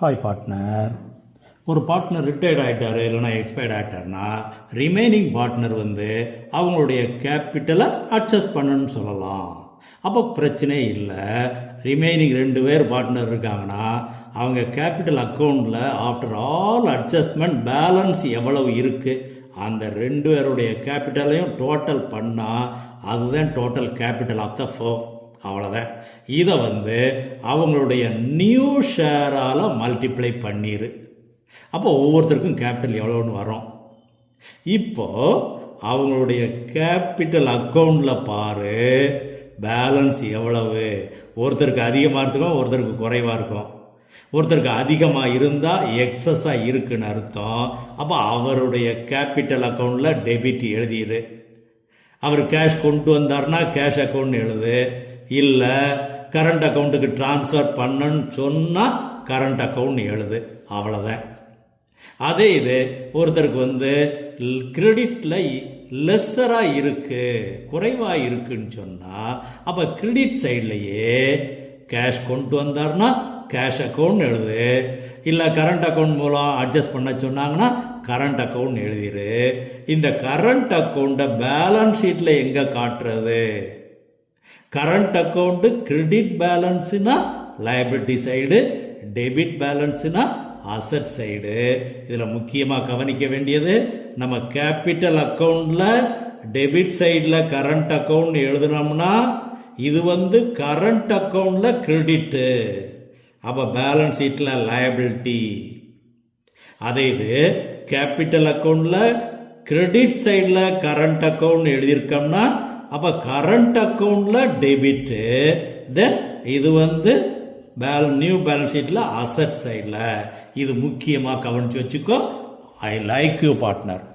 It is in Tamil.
Hi partner. ஒரு பார்ட்னர் ரிட்டையர்ட் ஆகிட்டார் இல்லைனா எக்ஸ்பயர்ட் ஆகிட்டார்னா ரிமைனிங் பார்ட்னர் அவங்களுடைய கேபிட்டலை அட்ஜஸ்ட் பண்ணணும்னு சொல்லலாம். அப்போ பிரச்சனை இல்லை. ரிமைனிங் 2 பேர் பார்ட்னர் இருக்காங்கன்னா அவங்க கேபிட்டல் அக்கௌண்ட்டில் ஆஃப்டர் ஆல் அட்ஜஸ்ட்மெண்ட் பேலன்ஸ் எவ்வளவு இருக்குது அந்த 2 பேருடைய கேபிட்டலையும் டோட்டல் பண்ணால் அதுதான் total capital of the firm. அவ்வளோதான். இதை அவங்களுடைய நியூ ஷேரால் மல்டிப்ளை பண்ணிடு. அப்போ ஒவ்வொருத்தருக்கும் கேபிட்டல் எவ்வளோன்னு வரும். இப்போது அவங்களுடைய கேபிட்டல் அக்கௌண்ட்டில் பாரு பேலன்ஸ் எவ்வளவு. ஒருத்தருக்கு அதிகமாக இருக்கும், ஒருத்தருக்கு குறைவாக இருக்கும். ஒருத்தருக்கு அதிகமாக இருந்தால் எக்ஸஸாக இருக்குன்னு அர்த்தம். அப்போ அவருடைய கேபிட்டல் அக்கௌண்ட்டில் டெபிட் எழுதிடு. அவர் கேஷ் கொண்டு வந்தார்னா கேஷ் அக்கௌண்ட் எழுது. இல்லை கரண்ட் அக்கௌண்ட்டுக்கு ட்ரான்ஸ்ஃபர் பண்ணன்னு சொன்னால் கரண்ட் அக்கௌண்ட் எழுது. அவ்வளோதான். அதே இது ஒருத்தருக்கு கிரெடிட்டில் லெஸ்ஸராக இருக்குது, குறைவாக இருக்குன்னு சொன்னால் அப்போ கிரெடிட் சைட்லையே கேஷ் கொண்டு வந்தார்னா கேஷ் அக்கௌண்ட் எழுது. இல்லை கரண்ட் அக்கௌண்ட் மூலம் அட்ஜஸ்ட் பண்ண சொன்னாங்கன்னா கரண்ட் அக்கௌண்ட் எழுதிரு. இந்த கரண்ட் அக்கௌண்ட்டை பேலன்ஸ் ஷீட்டில் எங்கே காட்டுறது? கரண்ட் அக்கௌண்ட்டு கிரெடிட் பேலன்ஸுனா லைபிலிட்டி சைடு, டெபிட் பேலன்ஸுனா அசட் சைடு. இதில் முக்கியமாக கவனிக்க வேண்டியது, நம்ம கேபிட்டல் அக்கௌண்ட்டில் டெபிட் சைடில் கரண்ட் அக்கௌண்ட் எழுதுனோம்னா இது கரண்ட் அக்கௌண்ட்டில் கிரெடிட்டு, அப்போ பேலன்ஸ் ஷீட்டில் லைபிலிட்டி. அதே இது கேபிட்டல் அக்கௌண்ட்டில் கிரெடிட் சைடில் கரண்ட் அக்கௌண்ட் எழுதியிருக்கோம்னா அப்போ கரண்ட் அக்கௌண்ட்டில் டெபிட்டு, தென் இது நியூ பேலன்ஸ் ஷீட்டில் அசட் சைடில். இது முக்கியமாக கவனித்து வச்சுக்கோ. I like you partner.